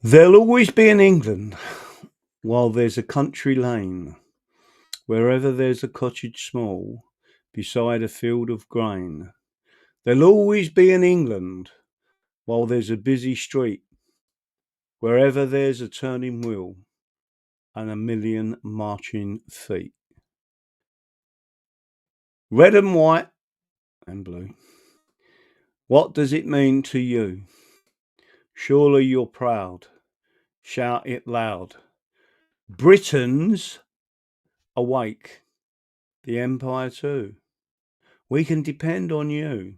There'll always be an England while there's a country lane, wherever there's a cottage small, beside a field of grain. There'll always be an England while there's a busy street, wherever there's a turning wheel and a million marching feet. Red and white and blue. What does it mean to you? Surely you're proud. Shout it loud. Britain's awake. The Empire too. We can depend on you.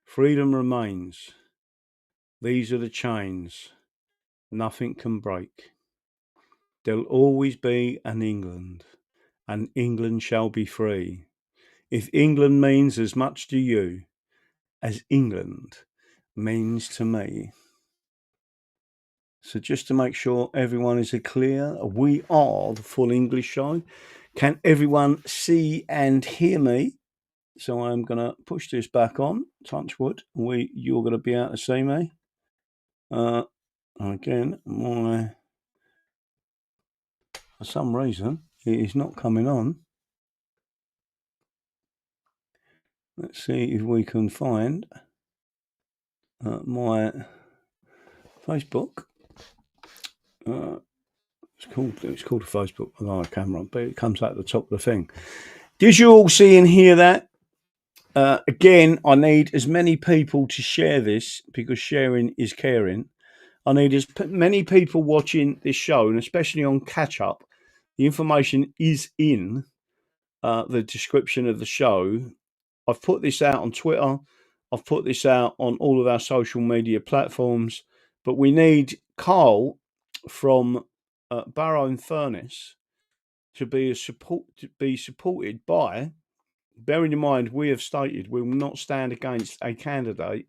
Freedom remains. These are the chains. Nothing can break. There'll always be an England, and England shall be free. If England means as much to you as England means to me. So just to make sure everyone is clear, we are the Full English Show. Can everyone see and hear me? So I'm going to push this back on. Touch wood. You're going to be able to see me. Again, for some reason, it is not coming on. Let's see if we can find my Facebook. It's called a Facebook with a camera, but it comes out the top of the thing. Did you all see and hear that? Again, I need as many people to share this because sharing is caring. I need as many people watching this show, and especially on catch up. The information is in the description of the show. I've put this out on Twitter. I've put this out on all of our social media platforms. But we need Karl from Barrow and Furness to be supported by. Bearing in mind, we have stated we will not stand against a candidate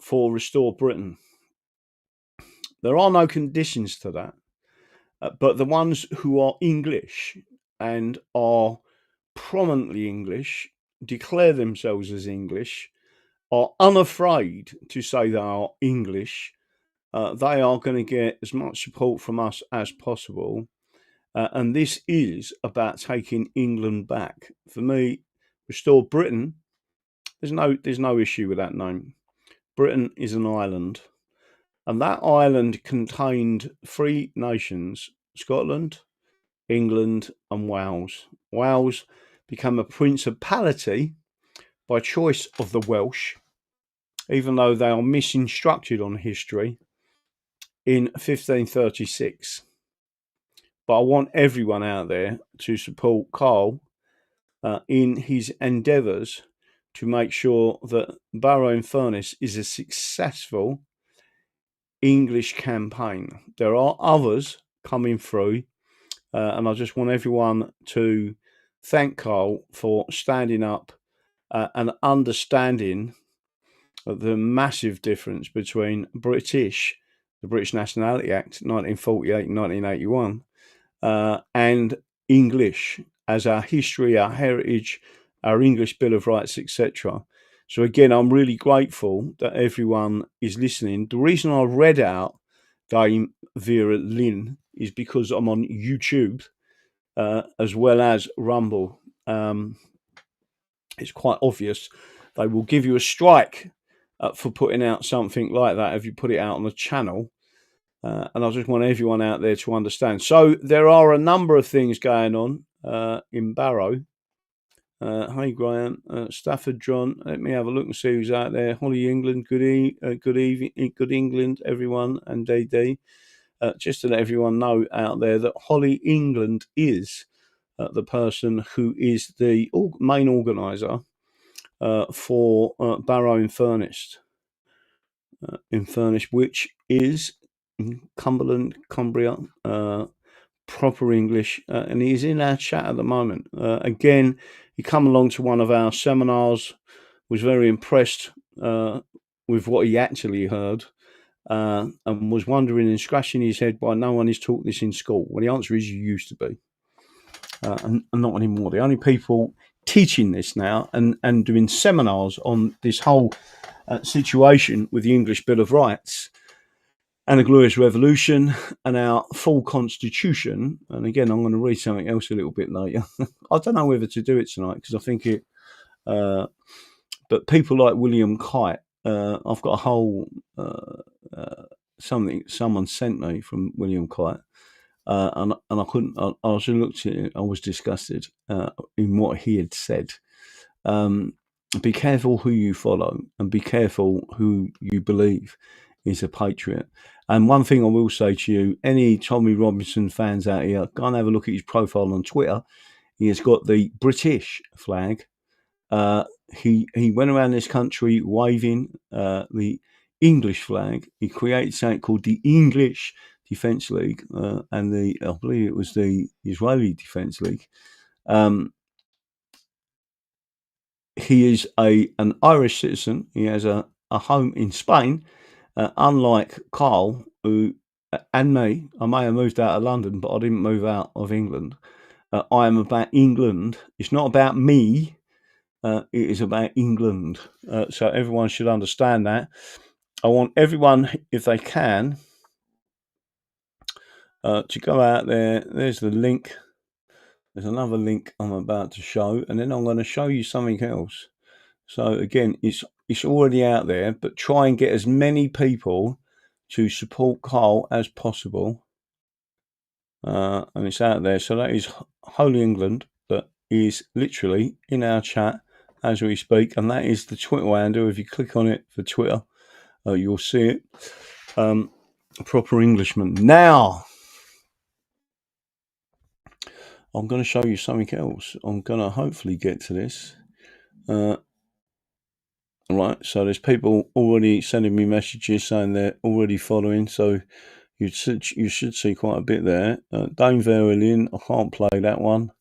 for Restore Britain. There are no conditions to that, but the ones who are English and are prominently English, declare themselves as English, are unafraid to say they are English, they are going to get as much support from us as possible. And this is about taking England back. For me, Restore Britain, there's no issue with that name. Britain is an island. And that island contained three nations, Scotland, England, and Wales. Wales became a principality by choice of the Welsh, even though they are misinstructed on history, in 1536. But I want everyone out there to support Karl in his endeavours to make sure that Barrow and Furness is a successful English campaign. There are others coming through, and I just want everyone to thank Karl for standing up and understanding the massive difference between the British Nationality Act 1948 and 1981, and English as our history, our heritage, our English Bill of Rights, etc. So again, I'm really grateful that everyone is listening. The reason I read out Dame Vera Lynn is because I'm on YouTube as well as Rumble. It's quite obvious they will give you a strike for putting out something like that if you put it out on the channel. And I just want everyone out there to understand. So there are a number of things going on in Barrow. Hey Graham, Stafford John. Let me have a look and see who's out there. Holly England, good evening, good England, everyone, and DD. Just to let everyone know out there that Holly England is the person who is the main organizer for Barrow and Furness, which is Cumberland, Cumbria, proper English, and he's in our chat at the moment. Again, he come along to one of our seminars, was very impressed with what he actually heard, and was wondering and scratching his head why no one is taught this in school. Well, the answer is you used to be, and not anymore. The only people teaching this now and doing seminars on this whole situation with the English Bill of Rights and the Glorious Revolution and our full constitution. And again, I'm going to read something else a little bit later. I don't know whether to do it tonight because I think it, but people like William Kite, I've got a whole, something someone sent me from William Kite. And I couldn't, I looked at it, I was disgusted in what he had said. Be careful who you follow and be careful who you believe is a patriot. And one thing I will say to you, any Tommy Robinson fans out here, go and have a look at his profile on Twitter. He has got the British flag. He went around this country waving the English flag. He created something called the English Defence League and I believe it was the Israeli Defence League. He is an Irish citizen. He has a home in Spain, unlike Karl, who and me. I may have moved out of London, but I didn't move out of England. I am about England. It's not about me. It is about England. So everyone should understand that. I want everyone, if they can, to go out there. There's the link. There's another link I'm about to show, and then I'm going to show you something else. So again, it's already out there, but try and get as many people to support Karl as possible. And it's out there. So that is Holy England, that is literally in our chat as we speak, and that is the Twitter handle. If you click on it for Twitter, you'll see it. Proper Englishman. Now, I'm going to show you something else. I'm going to hopefully get to this. Right, so there's people already sending me messages saying they're already following, so you should see quite a bit there. Dame Verlin, I can't play that one.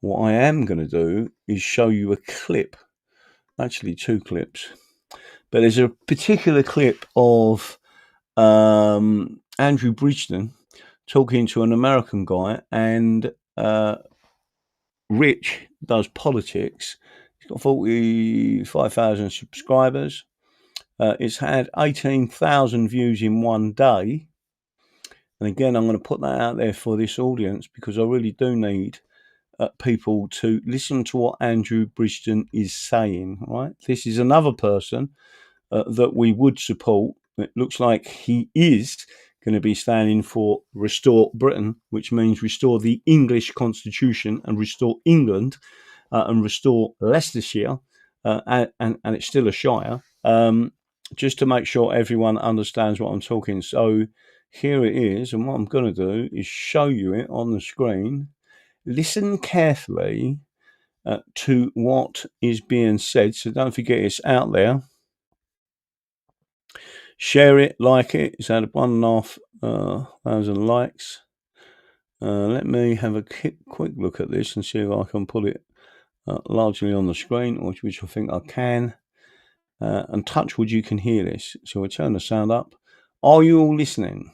What I am going to do is show you a clip, actually 2 clips, but there's a particular clip of Andrew Bridgen talking to an American guy, and Rich does politics. He's got 45,000 subscribers. It's had 18,000 views in one day. And again, I'm going to put that out there for this audience because I really do need people to listen to what Andrew Bridgen is saying, right? This is another person that we would support. It looks like he is going to be standing for Restore Britain, which means restore the English Constitution and restore England and restore Leicestershire, and it's still a shire, just to make sure everyone understands what I'm talking. So here it is, and what I'm going to do is show you it on the screen. Listen carefully to what is being said, so don't forget it's out there. Share it, like it. It's had 1,500 likes. Let me have a quick look at this and see if I can put it largely on the screen, which I think I can. And touch wood, you can hear this. So we'll turn the sound up. Are you all listening?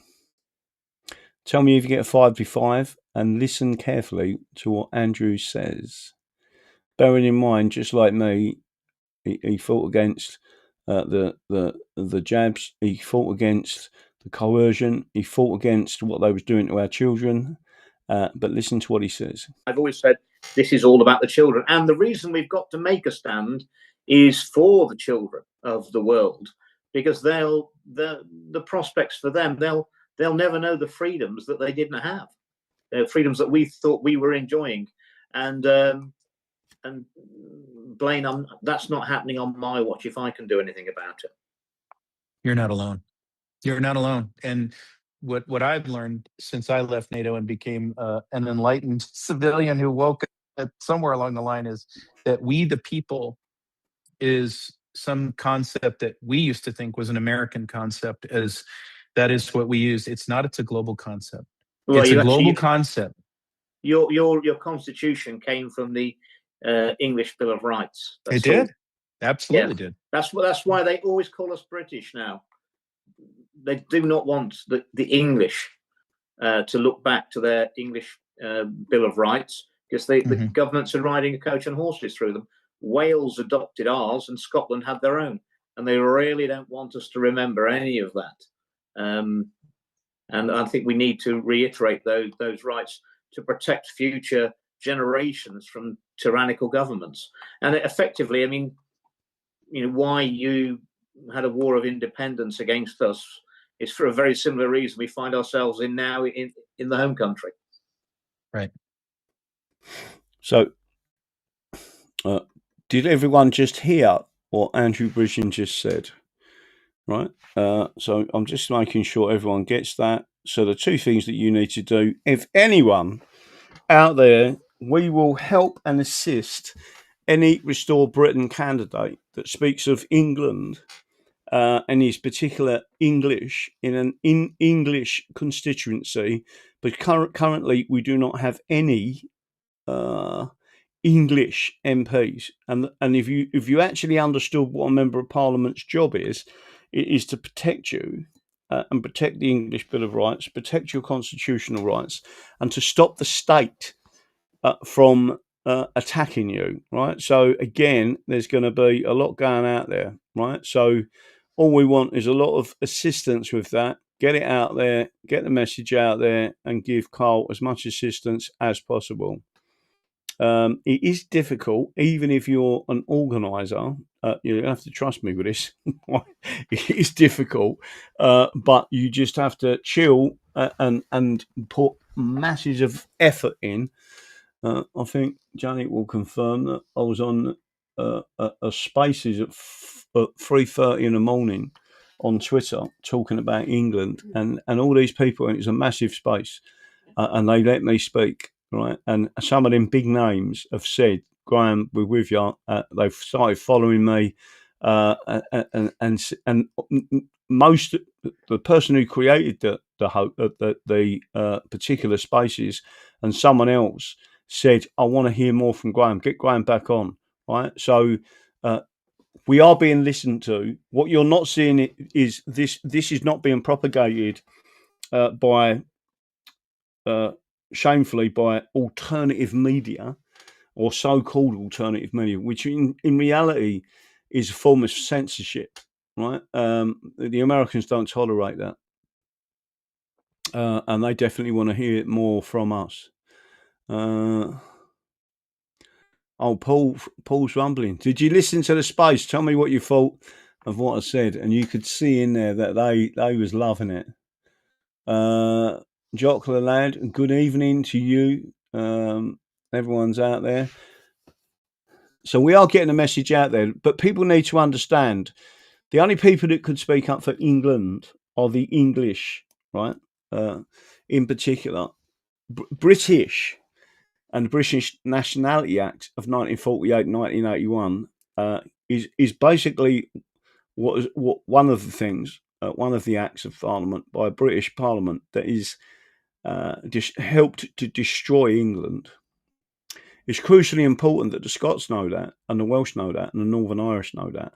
Tell me if you get a 5v5 and listen carefully to what Andrew says. Bearing in mind, just like me, he fought against the jabs. He fought against the coercion. He fought against what they was doing to our children. But listen to what he says. I've always said this is all about the children, and the reason we've got to make a stand is for the children of the world, because the prospects for them, they'll never know the freedoms that they didn't have, the freedoms that we thought we were enjoying, and Blaine, that's not happening on my watch if I can do anything about it. You're not alone. You're not alone. And what I've learned since I left NATO and became an enlightened civilian who woke up somewhere along the line is that we the people is some concept that we used to think was an American concept, as that is what we use. It's not, it's a global concept. Well, it's a global concept. Your constitution came from the English Bill of Rights. It did. Absolutely did. That's why they always call us British now. They do not want the English to look back to their English Bill of Rights, because the governments are riding a coach and horses through them. Wales adopted ours and Scotland had their own, and they really don't want us to remember any of that. And I think we need to reiterate those rights to protect future generations from tyrannical governments. And effectively, I mean, why you had a war of independence against us is for a very similar reason we find ourselves in now in the home country. Right. So, did everyone just hear what Andrew Bridgen just said? Right. So I'm just making sure everyone gets that. So the two things that you need to do, if anyone out there, we will help and assist any Restore Britain candidate that speaks of England and is particular English in an English constituency, but currently we do not have any English MPs, and if you actually understood what a member of Parliament's job is, it is to protect you and protect the English Bill of Rights, protect your constitutional rights, and to stop the state from attacking you. Right. So again, there's going to be a lot going out there. Right. So all we want is a lot of assistance with that. Get it out there, get the message out there, and give Karl as much assistance as possible. It is difficult, even if you're an organizer. You have to trust me with this. It is difficult, but you just have to chill and put masses of effort in. I think Janet will confirm that I was on a Spaces at 3:30 in the morning on Twitter talking about England and all these people, and it was a massive space, and they let me speak. Right, and some of them big names have said, "Graham, we're with you." They've started following me, and most the person who created the particular spaces, and someone else said, "I want to hear more from Graham. Get Graham back on." Right, so we are being listened to. What you're not seeing is this. This is not being propagated by. Shamefully by alternative media or so-called alternative media, which in reality is a form of censorship, right? The Americans don't tolerate that. And they definitely want to hear more from us. Paul's rumbling. Did you listen to the space? Tell me what you thought of what I said. And you could see in there that they was loving it. Jockler lad, good evening to you. Everyone's out there. So we are getting a message out there, but people need to understand the only people that could speak up for England are the English, right? In particular, British and the British Nationality Act of 1948 and 1981 is basically what one of the things, one of the acts of Parliament by a British Parliament that is just helped to destroy England. It's crucially important that the Scots know that, and the Welsh know that, and the Northern Irish know that,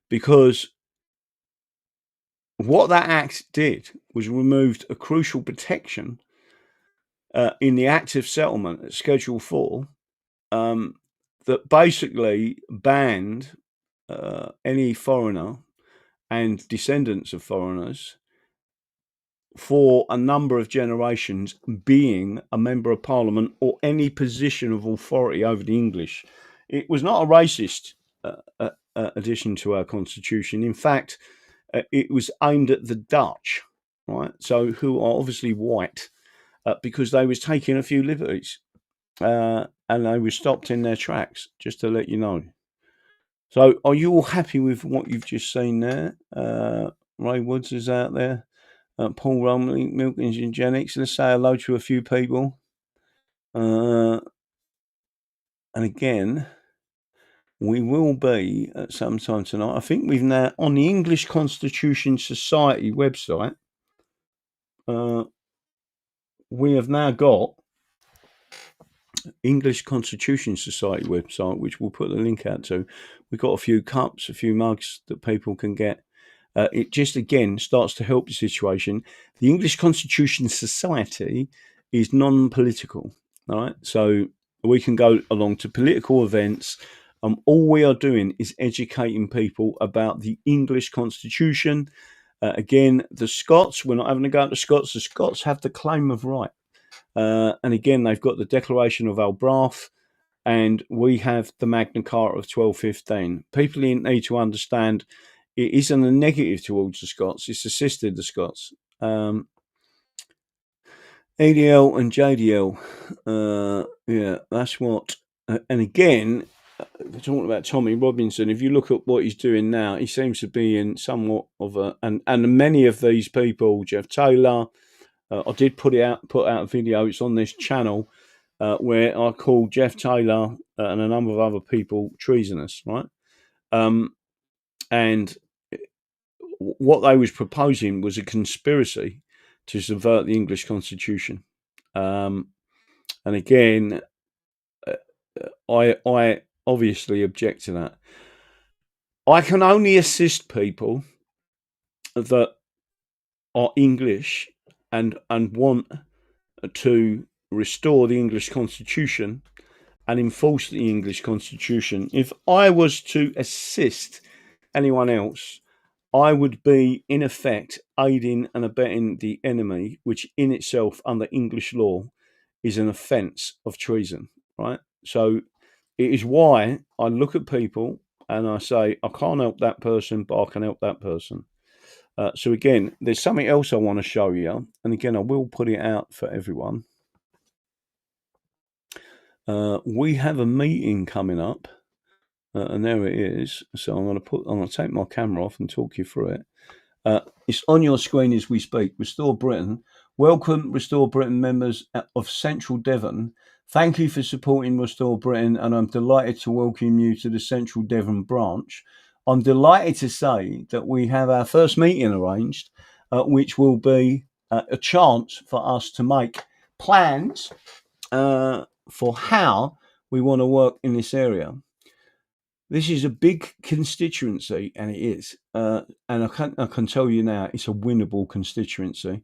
because what that act did was removed a crucial protection in the Act of Settlement at Schedule 4 that basically banned any foreigner and descendants of foreigners for a number of generations being a member of Parliament or any position of authority over the English. It was not a racist addition to our constitution. In fact, it was aimed at the Dutch, right? So who are obviously white, because they was taking a few liberties, and they were stopped in their tracks. Just to let you know. So, are you all happy with what you've just seen there? Ray Woods is out there. Paul Rumley, Milkins and Genix. Let's say hello to a few people. And again, we will be at some time tonight. I think we've now, on the English Constitution Society website, we have now got English Constitution Society website, which we'll put the link out to. We've got a few cups, a few mugs that people can get. It just, again, starts to help the situation. The English Constitution Society is non-political, all right? So we can go along to political events. All we are doing is educating people about the English Constitution Again, the Scots, we're not having to go to Scots. The Scots have the claim of right. And again, they've got the Declaration of Albraith, and we have the Magna Carta of 1215. People need to understand it isn't a negative towards the Scots, it's assisted the Scots. ADL and JDL, yeah, that's what. And again, talking about Tommy Robinson, if you look at what he's doing now, he seems to be in somewhat of a, and many of these people, Jeff Taylor, I did put out a video. It's on this channel where I called Jeff Taylor and a number of other people treasonous, right? And what they was proposing was a conspiracy to subvert the English Constitution. And again, I obviously object to that. I can only assist people that are English and want to restore the English Constitution and enforce the English Constitution. If I was to assist anyone else, I would be, in effect, aiding and abetting the enemy, which in itself, under English law, is an offence of treason, right? So it is why I look at people and I say, I can't help that person, but I can help that person. So again, there's something else I want to show you. And again, I will put it out for everyone. We have a meeting coming up. And there it is. So I'm going to take my camera off and talk you through it. It's on your screen as we speak. Restore Britain. Welcome, Restore Britain members of Central Devon. Thank you for supporting Restore Britain, and I'm delighted to welcome you to the Central Devon branch. I'm delighted to say that we have our first meeting arranged, which will be a chance for us to make plans for how we want to work in this area. This is a big constituency, and it is. And I can tell you now, it's a winnable constituency.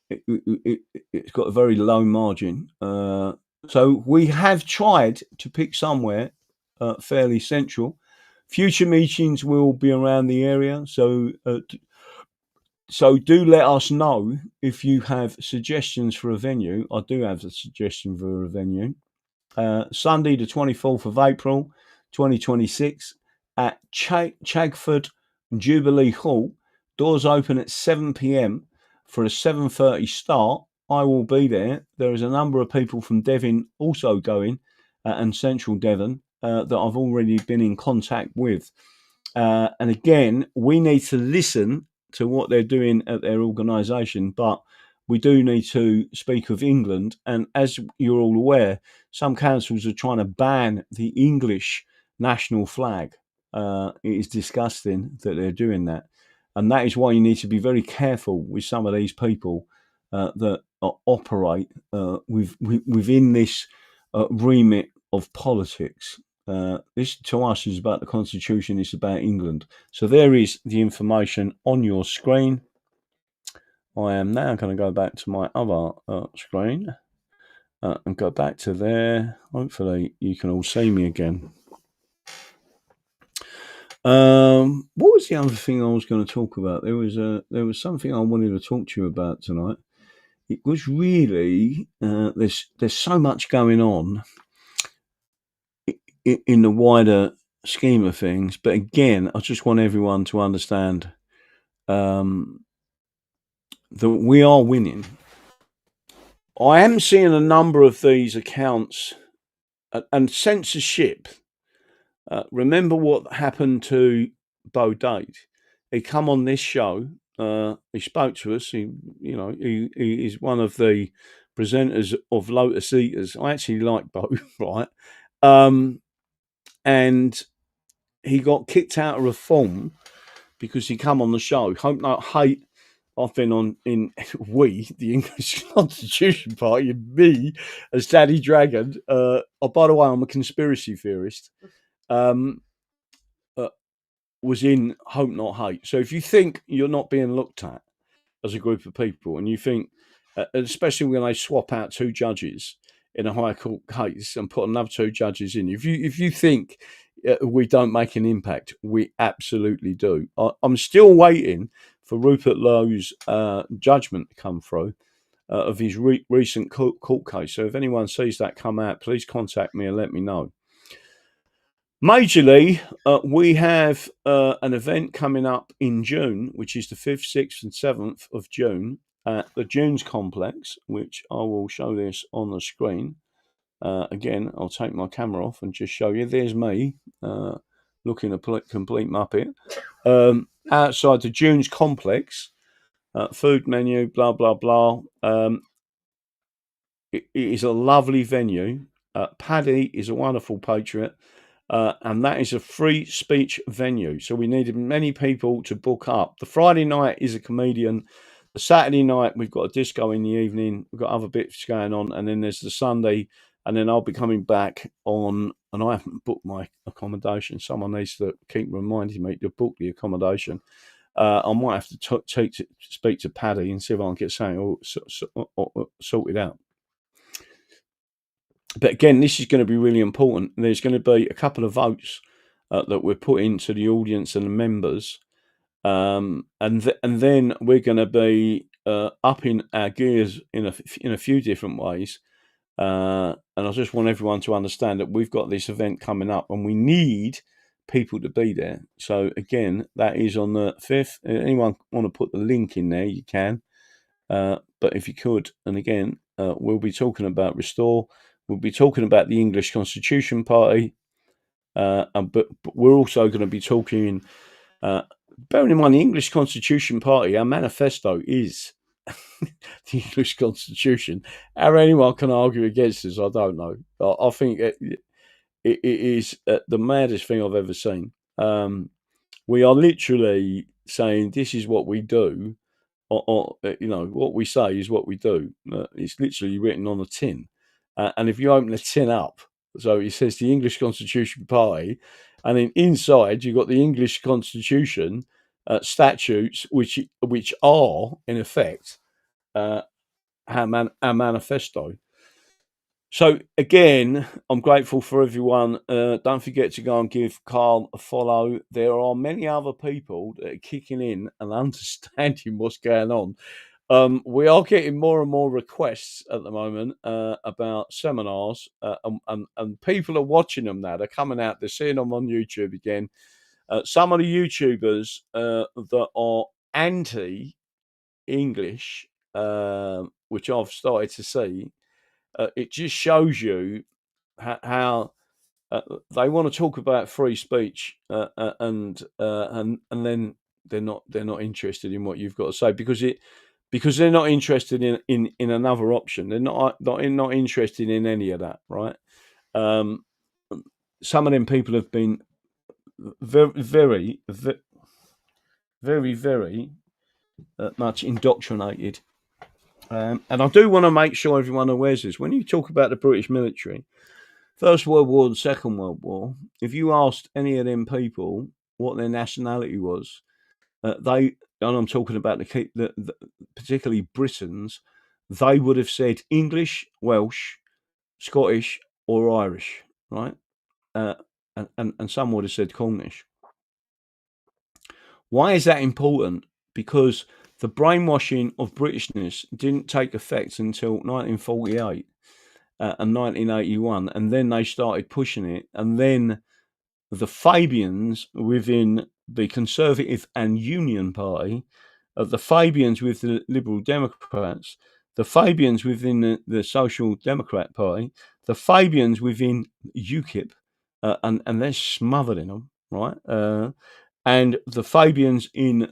It's got a very low margin. So we have tried to pick somewhere fairly central. Future meetings will be around the area. So do let us know if you have suggestions for a venue. I do have a suggestion for a venue. Sunday, the 24th of April, 2026 at Chagford Jubilee Hall. Doors open at 7 p.m. for a 7:30 start. I will be there. There is a number of people from Devon also going, and Central Devon that I've already been in contact with. And again, we need to listen to what they're doing at their organisation, but we do need to speak of England. And as you're all aware, some councils are trying to ban the English national flag. It is disgusting that they're doing that. And that is why you need to be very careful with some of these people that operate within this remit of politics. This to us is about the Constitution, it's about England. So there is the information on your screen. I am now going to go back to my other screen and go back to there. Hopefully you can all see me again. What was the other thing I was going to talk about? There was something I wanted to talk to you about tonight. It was really there's so much going on in the wider scheme of things, but again, I just want everyone to understand that we are winning. I am seeing a number of these accounts and censorship. Remember what happened to Bo Date? He come on this show. He spoke to us. He is one of the presenters of Lotus Eaters. I actually like Bo, right? And he got kicked out of Reform because he come on the show. Hope Not Hate. I've been on in the English Constitution Party, and me as Daddy Dragon. Oh, by the way, I'm a conspiracy theorist. Was in Hope Not Hate. So if you think you're not being looked at as a group of people, and you think, especially when they swap out two judges in a high court case and put another two judges in, if you think we don't make an impact, we absolutely do. I'm still waiting for Rupert Lowe's judgment to come through of his recent court case. So if anyone sees that come out, please contact me and let me know. Majorly, we have an event coming up in June, which is the 5th, 6th and 7th of June at the Dunes Complex, which I will show this on the screen. Again, I'll take my camera off and just show you. There's me looking a complete muppet. Outside the Dunes Complex, food menu, blah, blah, blah. It is a lovely venue. Paddy is a wonderful patriot. And that is a free speech venue. So we needed many people to book up. The Friday night is a comedian. The Saturday night, we've got a disco in the evening. We've got other bits going on. And then there's the Sunday. And then I'll be coming back on, and I haven't booked my accommodation. Someone needs to keep reminding me to book the accommodation. I might have to speak to Paddy and see if I can get something sorted out. But again, this is going to be really important. There's going to be a couple of votes that we're putting to the audience and the members. And then we're going to be upping our gears in a few different ways. And I just want everyone to understand that we've got this event coming up and we need people to be there. So again, that is on the 5th. Anyone want to put the link in there, you can. But if you could, and again, we'll be talking about Restore. We'll be talking about the English Constitution Party. But we're also going to be talking, bearing in mind the English Constitution Party, our manifesto is the English Constitution. How anyone can argue against this, I don't know. I think it is the maddest thing I've ever seen. We are literally saying this is what we do, or what we say is what we do. It's literally written on a tin, and if you open the tin up, so it says the English Constitution Party, and then inside you've got the English Constitution statutes, which are in effect our manifesto. So again, I'm grateful for everyone. Don't forget to go and give Karl a follow. There are many other people that are kicking in and understanding what's going on. We are getting more and more requests at the moment about seminars, and people are watching them now. They're coming out. They're seeing them on YouTube again. Some of the YouTubers that are anti-English, which I've started to see, it just shows you how they want to talk about free speech, and then they're not interested in what you've got to say because they're not interested in another option. They're not interested in any of that, right? Some of them people have been very much indoctrinated. And I do want to make sure everyone knows this. When you talk about the British military, First World War and Second World War, if you asked any of them people what their nationality was, and I'm talking about the particularly Britons, they would have said English, Welsh, Scottish, or Irish, right? And some would have said Cornish. Why is that important? Because the brainwashing of Britishness didn't take effect until 1948 and 1981, and then they started pushing it. And then the Fabians within the Conservative and Union Party, the Fabians with the Liberal Democrats, the Fabians within the Social Democrat Party, the Fabians within UKIP, and they're smothered in them, right? And the Fabians in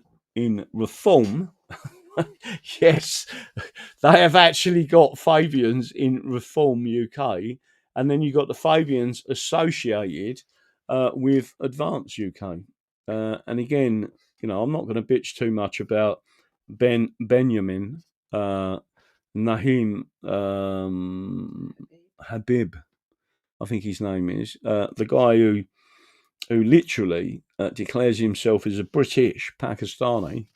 Reform, yes, they have actually got Fabians in Reform UK, and then you've got the Fabians associated with Advance UK. And again, I'm not going to bitch too much about Benjamin Nahim Habib, I think his name is, the guy who literally declares himself as a British Pakistani.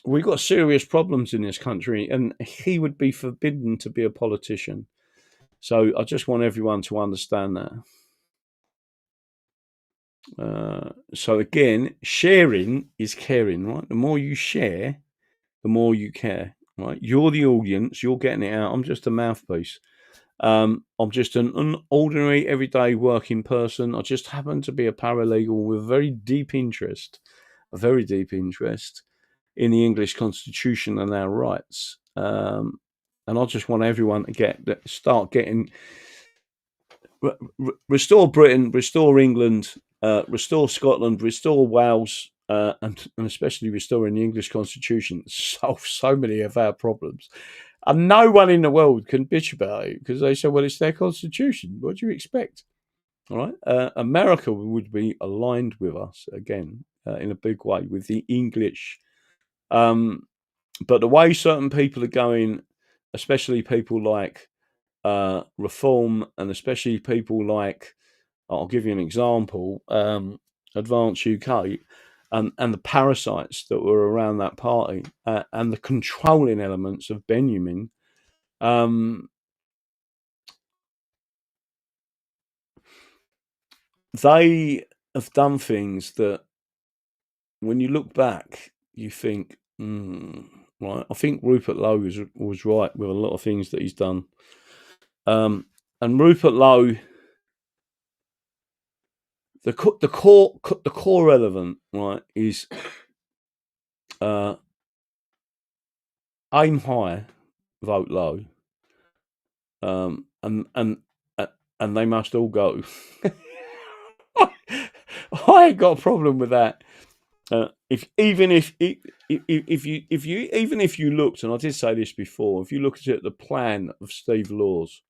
We've got serious problems in this country, and he would be forbidden to be a politician. So I just want everyone to understand that. So again, sharing is caring, right? The more you share, the more you care, right? You're the audience. You're getting it out. I'm just a mouthpiece. I'm just an ordinary, everyday working person. I just happen to be a paralegal with a very deep interest in the English Constitution and our rights. And I just want everyone to start getting restore Britain, restore England, restore Scotland, restore Wales, and especially restoring the English Constitution. Solve so many of our problems. And no one in the world can bitch about it because they say, well, it's their constitution. What do you expect? All right. America would be aligned with us again in a big way with the English. But the way certain people are going, especially people like Reform and especially people like, I'll give you an example, Advance UK and the parasites that were around that party and the controlling elements of Benjamin. They have done things that when you look back, you think, right. I think Rupert Lowe was right with a lot of things that he's done. And Rupert Lowe, the core element, right, is aim high, vote low, and they must all go. I ain't got a problem with that. If you looked, and I did say this before, if you looked at the plan of Steve Law's,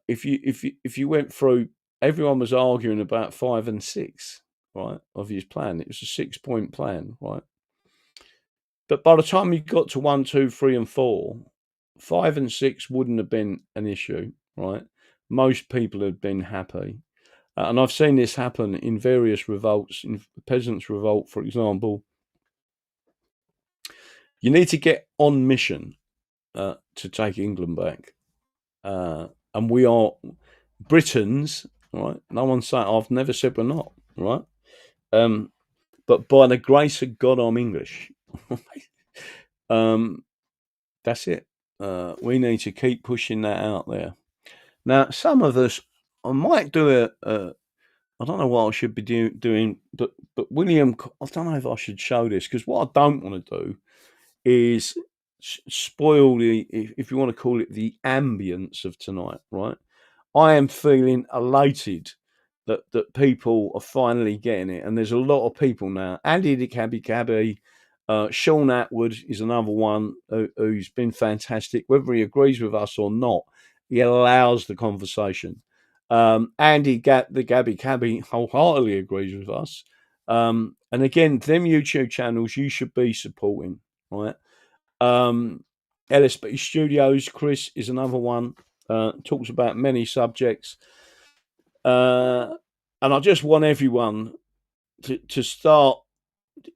if you went through, everyone was arguing about 5 and 6, right, of his plan. It was a 6-point plan, right. But by the time you got to 1, 2, 3, and 4, 5 and 6 wouldn't have been an issue, right? Most people had been happy. And I've seen this happen in various revolts, in Peasants' Revolt, for example. You need to get on mission to take England back. And we are Britons, right? No one's saying, I've never said we're not, right? But by the grace of God, I'm English. That's it. We need to keep pushing that out there. Now, some of us, I might do I don't know what I should be doing, but William, I don't know if I should show this, because what I don't want to do is spoil the, if you want to call it, the ambience of tonight, right? I am feeling elated that people are finally getting it, and there's a lot of people now. Andy the Cabby, Sean Atwood is another one who's been fantastic. Whether he agrees with us or not, he allows the conversation. Andy the Gabby Cabby wholeheartedly agrees with us. And again, them YouTube channels you should be supporting, right? LSB Studios, Chris is another one. Talks about many subjects. And I just want everyone to start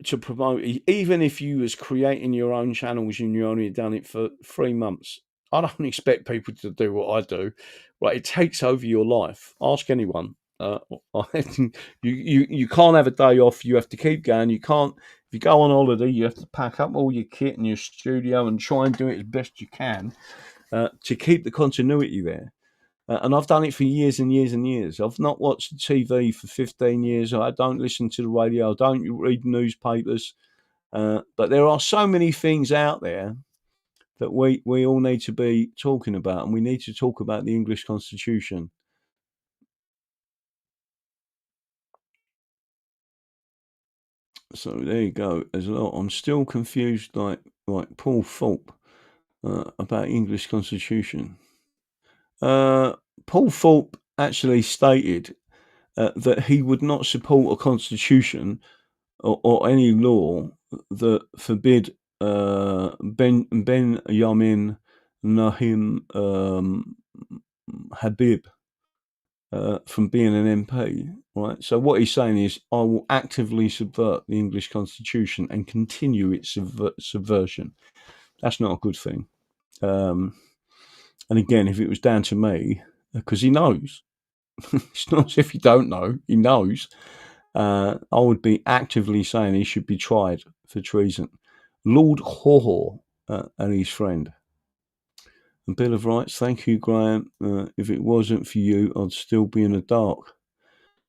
to promote, even if you was creating your own channels and you only done it for 3 months. I don't expect people to do what I do, right? It takes over your life. Ask anyone. You can't have a day off. You have to keep going. You can't. If you go on holiday, you have to pack up all your kit in your studio and try and do it as best you can to keep the continuity there. And I've done it for years and years and years. I've not watched TV for 15 years. I don't listen to the radio. I don't read newspapers. But there are so many things out there that we all need to be talking about. And we need to talk about the English Constitution. So there you go. There's a lot. I'm still confused, like Paul Thorpe, about English Constitution. Paul Thorpe actually stated that he would not support a constitution or any law that forbid Benjamin Nahim Habib from being an MP, right? So what he's saying is, I will actively subvert the English Constitution and continue its subversion. That's not a good thing. And again, if it was down to me, because he knows, it's not as if he don't know, he knows. I would be actively saying he should be tried for treason. Lord Haw and his friend. The Bill of Rights, thank you, Graham. If it wasn't for you, I'd still be in the dark.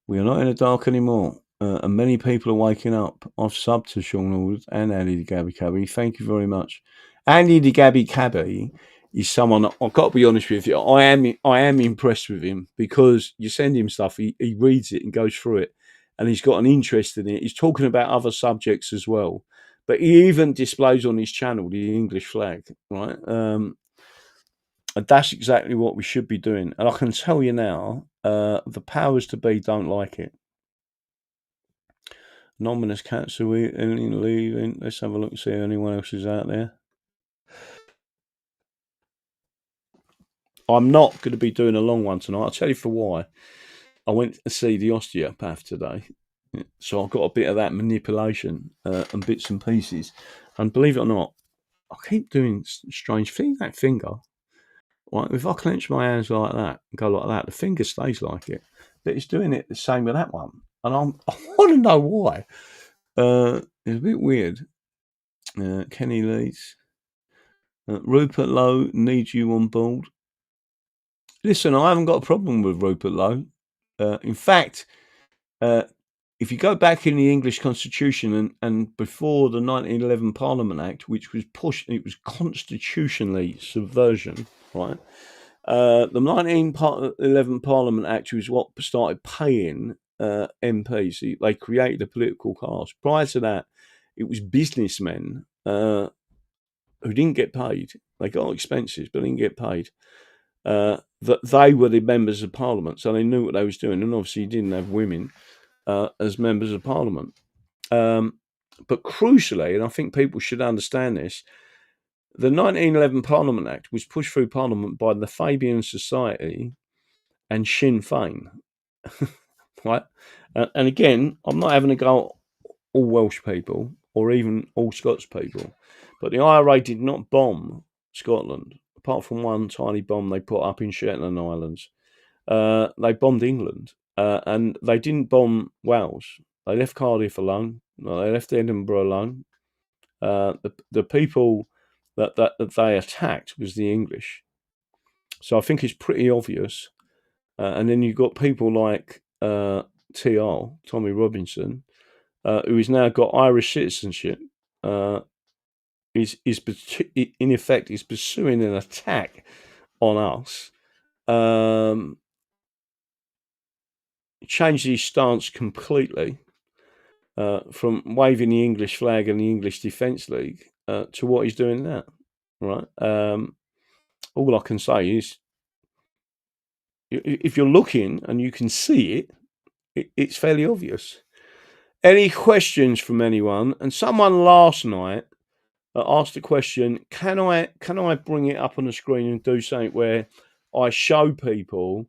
We are not in the dark anymore, and many people are waking up. I've subbed to Sean Ord and Andy the Gabby Cabby. Thank you very much. Andy the Gabby Cabby is someone, I've got to be honest with you, I am impressed with him, because you send him stuff, he reads it and goes through it, and he's got an interest in it. He's talking about other subjects as well, but he even displays on his channel the English flag, right? And that's exactly what we should be doing. And I can tell you now, the powers to be don't like it. Nominous cancer leaving. Let's have a look and see if anyone else is out there. I'm not going to be doing a long one tonight. I'll tell you for why. I went to see the osteopath today, so I've got a bit of that manipulation and bits and pieces. And believe it or not, I keep doing strange things. That finger, right? If I clench my hands like that and go like that, the finger stays like it. But it's doing it the same with that one, and I want to know why. It's a bit weird. Kenny Leeds. Rupert Lowe needs you on board. Listen, I haven't got a problem with Rupert Lowe. In fact, if you go back in the English Constitution and before the 1911 Parliament Act, which was pushed, it was constitutionally subversion, right? The 1911 Parliament Act was what started paying MPs. They created a political caste. Prior to that, it was businessmen who didn't get paid. They got expenses, but didn't get paid. That they were the members of Parliament, so they knew what they was doing. And obviously, you didn't have women as members of Parliament. But crucially, and I think people should understand this, the 1911 Parliament Act was pushed through Parliament by the Fabian Society and Sinn Féin. Right? And again, I'm not having a go at all Welsh people or even all Scots people, but the IRA did not bomb Scotland, apart from one tiny bomb they put up in Shetland Islands. They bombed England, and they didn't bomb Wales. They left Cardiff alone. They left Edinburgh alone. The people that they attacked was the English. So I think it's pretty obvious. And then you've got people like TR, Tommy Robinson, who has now got Irish citizenship, is in effect is pursuing an attack on us. Changed his stance completely from waving the English flag and the English Defence League to what he's doing now. Right. All I can say is, if you're looking and you can see it, it's fairly obvious. Any questions from anyone? And someone last night asked a question: Can I bring it up on the screen and do something where I show people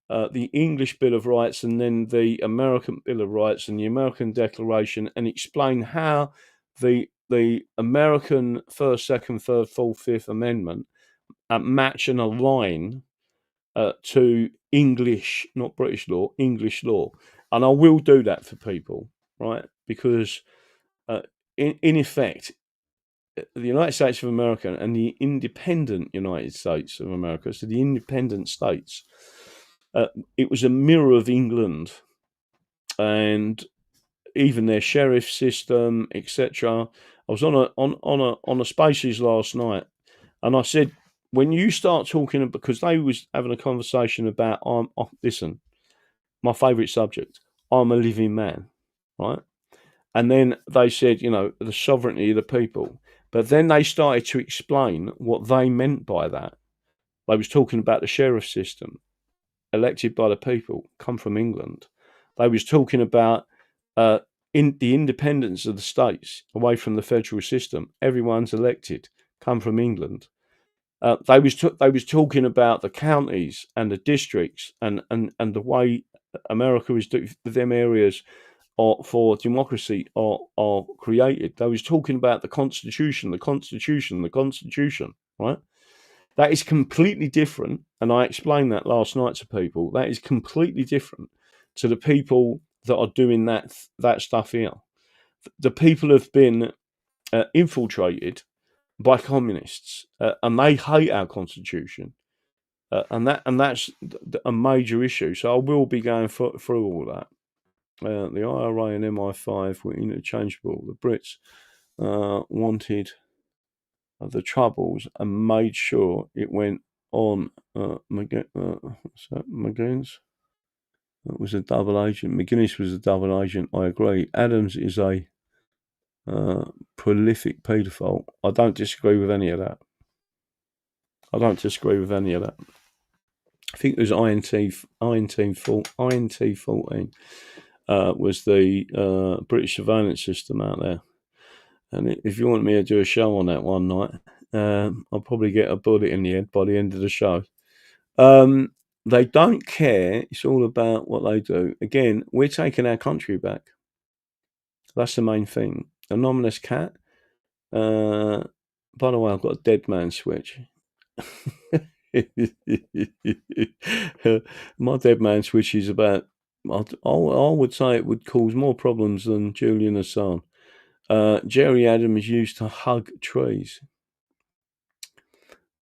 the English Bill of Rights and then the American Bill of Rights and the American Declaration, and explain how the American First, Second, Third, Fourth, Fifth Amendment match and align to English, not British law, English law. And I will do that for people, right? Because in effect, the United States of America and the independent United States of America, so the independent states, it was a mirror of England, and even their sheriff system, etc. I was on a Spaces last night, and I said, when you start talking, because they was having a conversation about, listen, my favourite subject, I'm a living man, right? And then they said, the sovereignty of the people. But then they started to explain what they meant by that. They was talking about the sheriff system, elected by the people, come from England. They was talking about in the independence of the states, away from the federal system. Everyone's elected, come from England. They was talking about the counties and the districts and the way America is doing them areas for democracy are created. They was talking about the Constitution, right? That is completely different, and I explained that last night to people. That is completely different to the people that are doing that stuff here. The people have been infiltrated by communists, and they hate our constitution, and that's a major issue. So I will be going through all that. The IRA and MI5 were interchangeable. The Brits wanted the Troubles and made sure it went on. McGuinness? That was a double agent. McGuinness was a double agent. I agree. Adams is a prolific paedophile. I don't disagree with any of that. I think it was INT14 was the British surveillance system out there. And if you want me to do a show on that one night, I'll probably get a bullet in the head by the end of the show. They don't care. It's all about what they do. Again, we're taking our country back. That's the main thing. Anonymous cat. By the way, I've got a dead man switch. My dead man switch is about, I would say it would cause more problems than Julian Assange. Jerry Adams used to hug trees.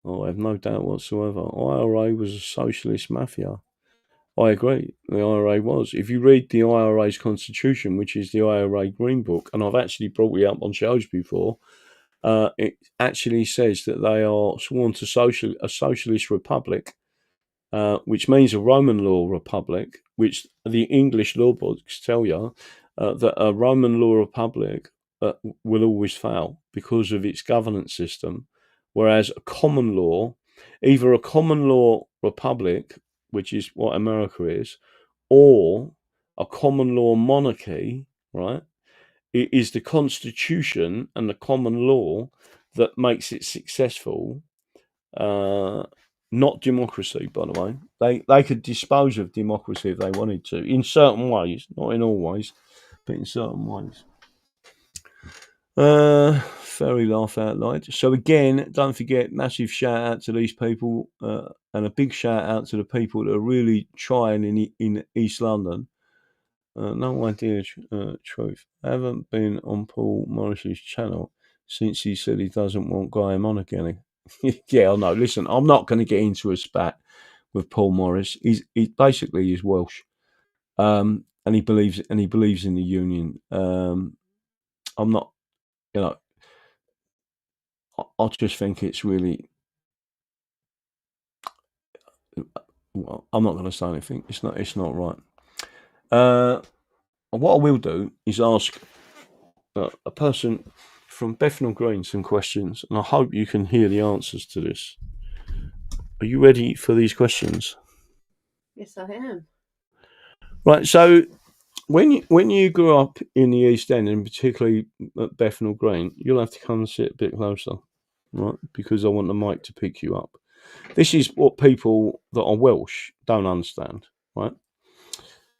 I have no doubt whatsoever. IRA was a socialist mafia. I agree. The IRA was. If you read the IRA's constitution, which is the IRA Green Book, and I've actually brought it up on shows before, it actually says that they are sworn to a socialist republic, which means a Roman law republic, which the English law books tell you that a Roman law republic will always fail because of its governance system, whereas a common law, either a common law republic, which is what America is, or a common law monarchy, right? It is the constitution and the common law that makes it successful, not democracy, by the way. They could dispose of democracy if they wanted to, in certain ways, not in all ways, but in certain ways. Very laugh out loud. So again, don't forget, massive shout out to these people, and a big shout out to the people that are really trying in East London. No idea, truth. I haven't been on Paul Morris's channel since he said he doesn't want Graham on again. Yeah, I know. Listen, I'm not going to get into a spat with Paul Morris. He's basically he's Welsh, and he believes in the union. I'm not, you know. I just think it's really. Well, I'm not going to say anything. It's not right. What I will do is ask a person from Bethnal Green some questions, and I hope you can hear the answers to this. Are you ready for these questions? Yes, I am. Right. So, when you grew up in the East End, and particularly at Bethnal Green, you'll have to come and sit a bit closer, right? Because I want the mic to pick you up. This is what people that are Welsh don't understand, right?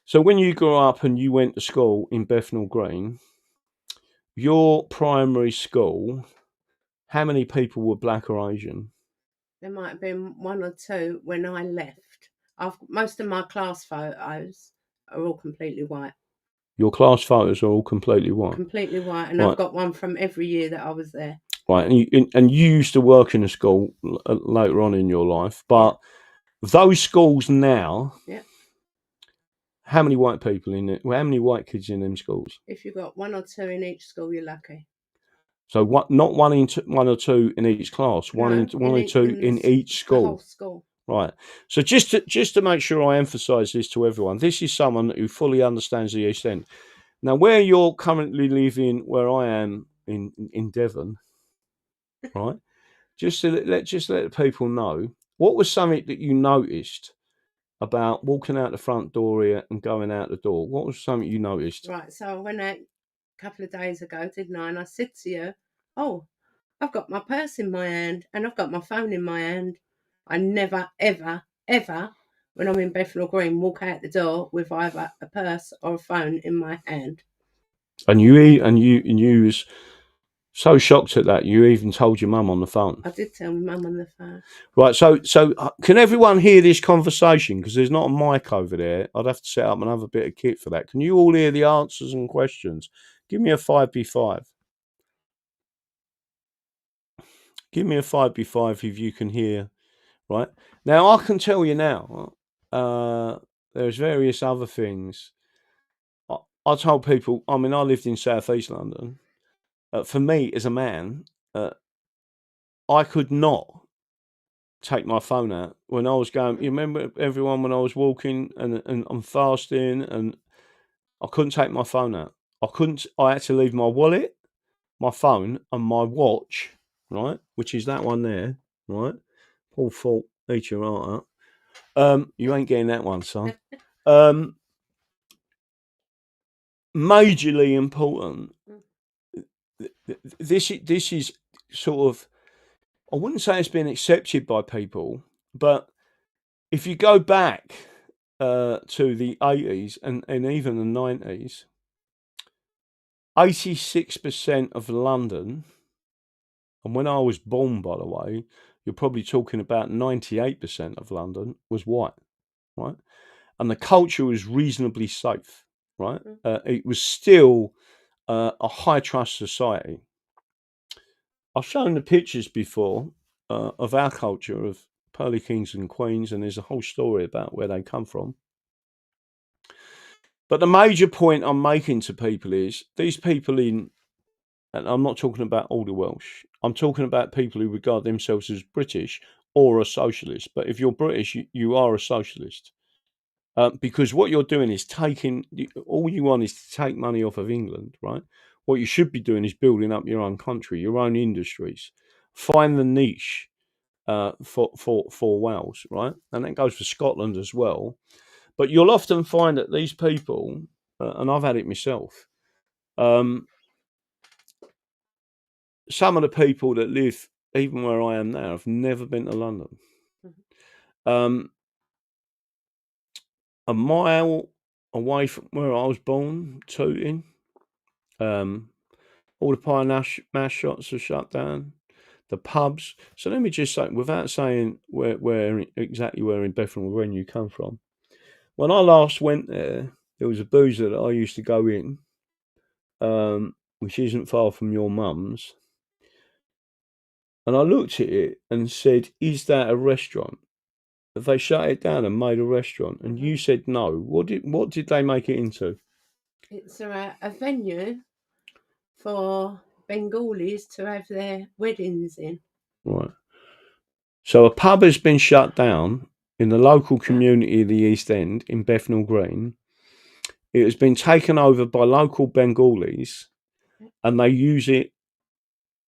So when you grew up and you went to school in Bethnal Green, your primary school, how many people were black or Asian? There might have been one or two when I left. Most of my class photos are all completely white. Your class photos are all completely white? Completely white, and right. I've got one from every year that I was there. Right, and you used to work in a school later on in your life, but those schools now, how many white people in it? Well, how many white kids in them schools? If you've got one or two in each school, you're lucky. So what? Not one or two in each class. One or two in each school. The whole school. Right. So just to make sure I emphasise this to everyone, this is someone who fully understands the East End. Now, where you're currently living, where I am in Devon, right? Just to let the people know, what was something that you noticed about walking out the front door here and going out the door? What was something you noticed? Right. So I went out a couple of days ago, didn't I? And I said to you, "Oh, I've got my purse in my hand and I've got my phone in my hand." I never, ever, ever, when I'm in Bethnal Green, walk out the door with either a purse or a phone in my hand. And you was So shocked at that, you even told your mum on the phone. I did tell my mum on the phone. Right, so can everyone hear this conversation? Because there's not a mic over there. I'd have to set up another bit of kit for that. Can you all hear the answers and questions? Give me a 5B5. Give me a 5B5 if you can hear. Right, now I can tell you now, there's various other things. I told people, I mean, I lived in South East London. For me, as a man, I could not take my phone out when I was going. You remember everyone when I was walking and I'm fasting, and I couldn't take my phone out. I had to leave my wallet, my phone, and my watch, right, which is that one there, right. Paul Fault, eat your heart out. You ain't getting that one, son. Majorly important. This is sort of, I wouldn't say it's been accepted by people, but if you go back to the 80s and even the 90s, 86% of London, and when I was born, by the way, you're probably talking about 98% of London was white, right? And the culture was reasonably safe, right? It was still a high trust society. I've shown the pictures before of our culture of pearly kings and queens, and there's a whole story about where they come from. But the major point I'm making to people is these people and I'm not talking about all the Welsh, I'm talking about people who regard themselves as British or a socialist. But if you're British, you are a socialist. Because what you're doing is all you want is to take money off of England, right? What you should be doing is building up your own country, your own industries. Find the niche for Wales, right? And that goes for Scotland as well. But you'll often find that these people, and I've had it myself, some of the people that live even where I am now have never been to London. A mile away from where I was born, Tooting, all the pie mash shops are shut down, the pubs. So let me just say, without saying where exactly where in Bethnal Green you come from, when I last went there was a boozer that I used to go in, which isn't far from your mum's. And I looked at it and said, is that a restaurant? Have they shut it down and made a restaurant? And you said no. What did they make it into? It's a venue for Bengalis to have their weddings in. Right. So a pub has been shut down in the local community of the East End in Bethnal Green. It has been taken over by local Bengalis, and they use it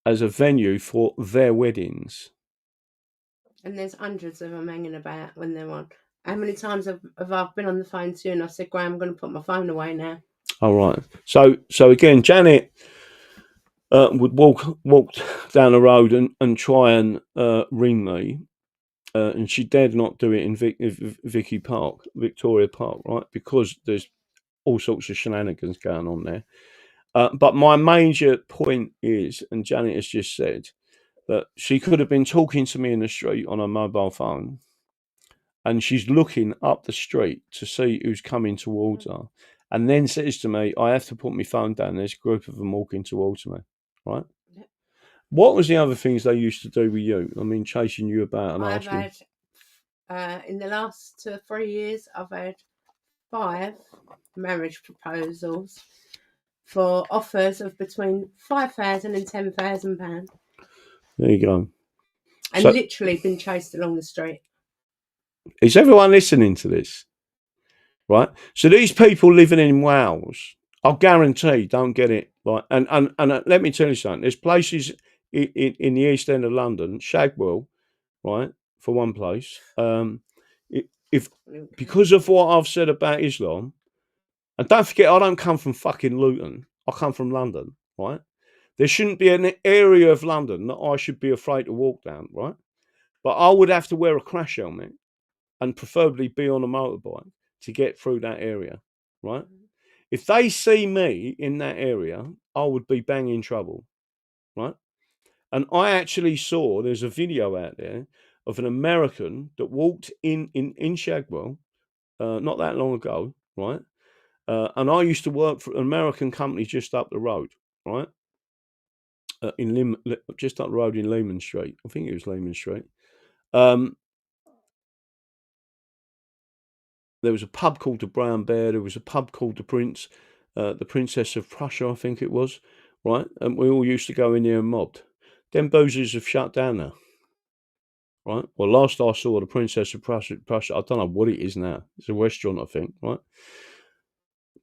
as a venue for their weddings. And there's hundreds of them hanging about when they're on. How many times have I been on the phone to you and I said, Graham, I'm going to put my phone away now. All right. So again, Janet would walk down the road and try and ring me, and she dared not do it in Victoria Park, right? Because there's all sorts of shenanigans going on there. But my major point is, and Janet has just said, that she could have been talking to me in the street on her mobile phone, and she's looking up the street to see who's coming towards her, and then says to me, I have to put my phone down. There's a group of them walking towards me, right? Yeah. What was the other things they used to do with you? I mean, chasing you about and asking? I've had, in the last 2 or 3 years, I've had 5 marriage proposals for offers of between £5,000 and £10,000. There you go. And literally been chased along the street. Is everyone listening to this? Right. So these people living in Wales, I'll guarantee, don't get it. Right. And let me tell you something. There's places in the East End of London, Shagwell, right, for one place. Because of what I've said about Islam, and don't forget, I don't come from fucking Luton. I come from London, right? There shouldn't be an area of London that I should be afraid to walk down, right? But I would have to wear a crash helmet and preferably be on a motorbike to get through that area, right? If they see me in that area, I would be banging trouble. right? And I actually saw there's a video out there of an American that walked in Shadwell not that long ago, right? And I used to work for an American company just up the road, right? Just up the road in Lehman Street. I think it was Lehman Street. There was a pub called the Brown Bear. There was a pub called the Princess of Prussia, I think it was, right? And we all used to go in there and mobbed. Them boozers have shut down now, right? Well, last I saw the Princess of Prussia, I don't know what it is now. It's a restaurant, I think, right?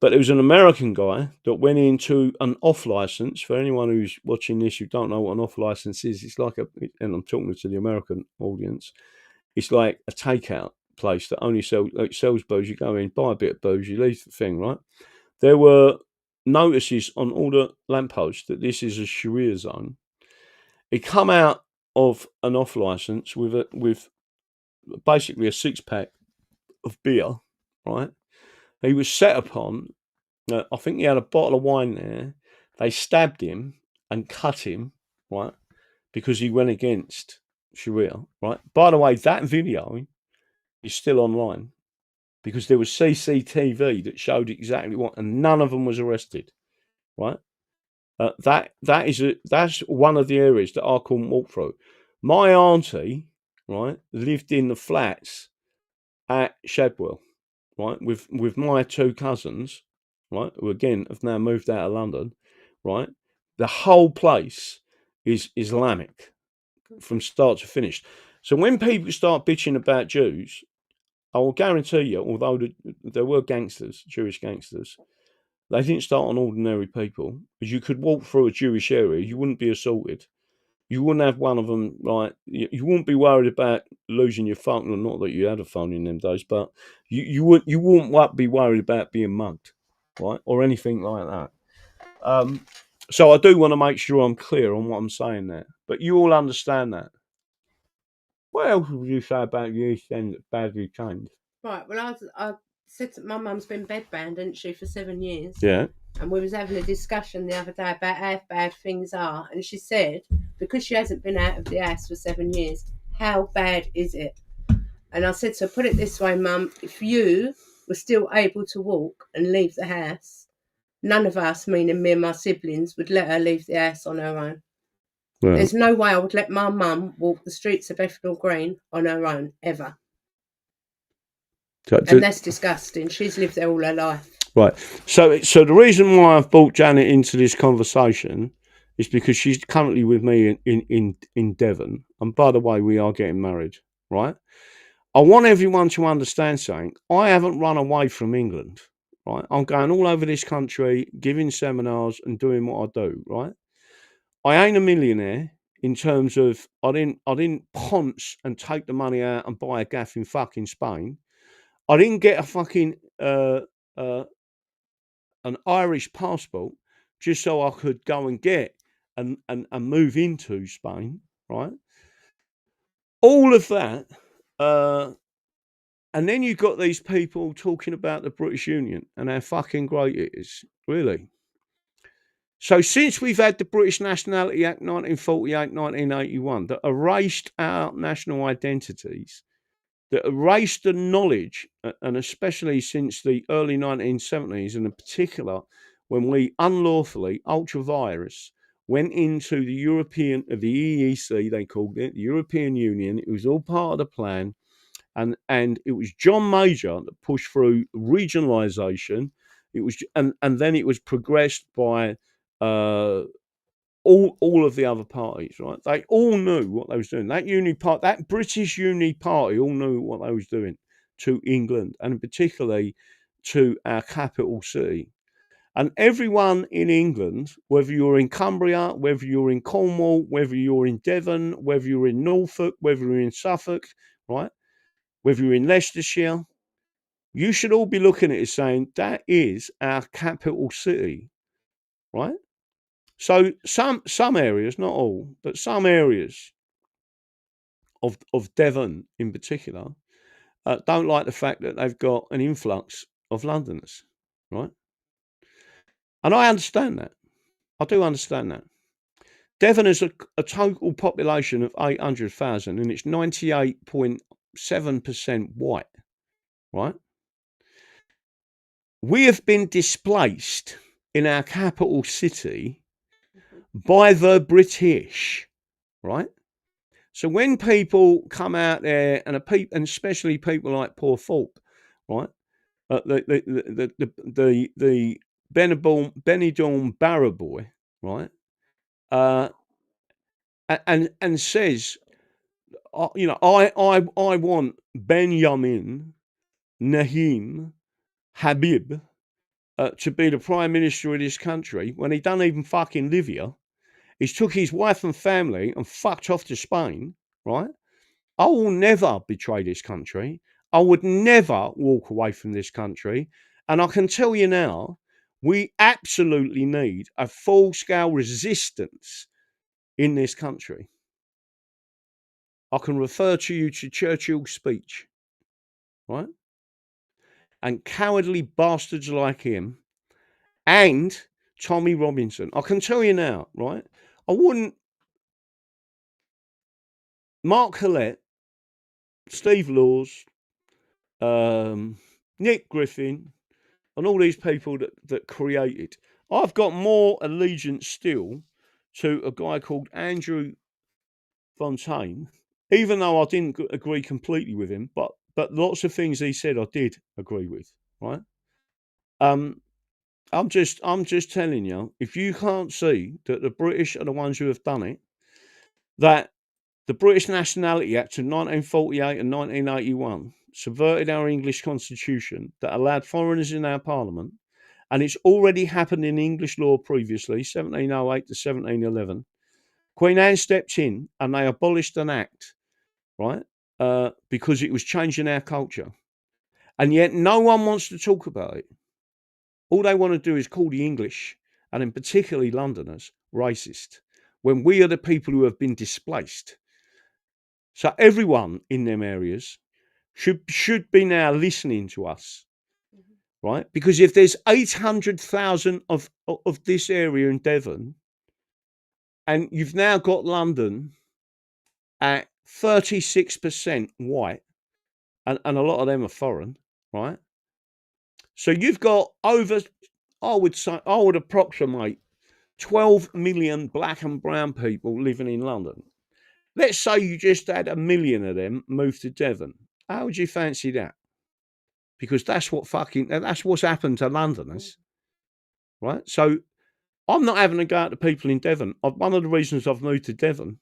But there was an American guy that went into an off license. For anyone who's watching this who don't know what an off license is, it's like and I'm talking to the American audience, it's like a takeout place that only sells booze. You go in, buy a bit of booze, you leave the thing, right? There were notices on all the lampposts that this is a Sharia zone. It come out of an off license with basically a 6-pack of beer, right? He was set upon. I think he had a bottle of wine there. They stabbed him and cut him, right, because he went against Sharia, right? By the way, that video is still online because there was CCTV that showed exactly what, and none of them was arrested, right? That's one of the areas that I couldn't walk through. My auntie, right, lived in the flats at Shadwell, right, with my 2 cousins, right, who again have now moved out of London, right. The whole place is Islamic from start to finish. So when people start bitching about Jews, I will guarantee you, although there were gangsters, Jewish gangsters, they didn't start on ordinary people. Because you could walk through a Jewish area, you wouldn't be assaulted. You wouldn't have one of them, like, you wouldn't be worried about losing your phone. Well, not that you had a phone in them days, but you wouldn't be worried about being mugged, right, or anything like that. So I do want to make sure I'm clear on what I'm saying there. But you all understand that. What else would you say about the East End that's badly changed? Right, well, I said that my mum's been bedbound, hasn't she, for 7 years? Yeah. And we was having a discussion the other day about how bad things are. And she said, because she hasn't been out of the house for 7 years, how bad is it? And I said to her, put it this way, Mum, if you were still able to walk and leave the house, none of us, meaning me and my siblings, would let her leave the house on her own. Right. There's no way I would let my mum walk the streets of Bethnal Green on her own, ever. And that's disgusting. She's lived there all her life. Right. So the reason why I've brought Janet into this conversation is because she's currently with me in Devon. And by the way, we are getting married, right? I want everyone to understand something. I haven't run away from England, right? I'm going all over this country, giving seminars and doing what I do, right? I ain't a millionaire in terms of I didn't ponce and take the money out and buy a gaff in fucking Spain. I didn't get a fucking an Irish passport just so I could go and get and move into Spain, right? All of that, and then you've got these people talking about the British Union and how fucking great it is, really. So since we've had the British Nationality Act 1948, 1981, that erased our national identities, that erased the knowledge, and especially since the early 1970s, and in particular, when we unlawfully, ultra-virus, went into the EEC, they called it, the European Union. It was all part of the plan. And it was John Major that pushed through regionalisation. It was, and then it was progressed by all of the other parties, right? They all knew what they was doing. That British Uni Party all knew what they was doing to England, and particularly to our capital city. And everyone in England, whether you're in Cumbria, whether you're in Cornwall, whether you're in Devon, whether you're in Norfolk, whether you're in Suffolk, right? Whether you're in Leicestershire, you should all be looking at it saying, that is our capital city, right? So some areas, not all, but some areas of Devon in particular don't like the fact that they've got an influx of Londoners, right? And I understand that. I do understand that. Devon has a total population of 800,000 and it's 98.7% white, right? We have been displaced in our capital city by the British, right? So when people come out there, and especially people like poor Thorpe, right? The Benidorm Barrow boy, right? And says, you know, I want Benjamin Nahim Habib to be the Prime Minister of this country when he don't even fucking live here. He's took his wife and family and fucked off to Spain, right? I will never betray this country. I would never walk away from this country. And I can tell you now, we absolutely need a full-scale resistance in this country. I can refer to you to Churchill's speech, right? And cowardly bastards like him and Tommy Robinson. I can tell you now, right? I wouldn't. Mark Collette, Steve Laws, Nick Griffin, and all these people that created. I've got more allegiance still to a guy called Andrew Fontaine, even though I didn't agree completely with him, but lots of things he said I did agree with, right? I'm just telling you, if you can't see that the British are the ones who have done it, that the British Nationality Act of 1948 and 1981 subverted our English constitution that allowed foreigners in our parliament, and it's already happened in English law previously, 1708 to 1711. Queen Anne stepped in and they abolished an act, right, because it was changing our culture. And yet no one wants to talk about it. All they want to do is call the English, and in particularly Londoners, racist, when we are the people who have been displaced. So everyone in them areas should be now listening to us, right? Because if there's 800,000 of this area in Devon, and you've now got London at 36% white, and a lot of them are foreign, right? So you've got over, I would approximate 12 million black and brown people living in London. Let's say you just had 1 million of them move to Devon. How would you fancy that? Because that's what's happened to Londoners, right? So I'm not having a go at the people in Devon. One of the reasons I've moved to Devon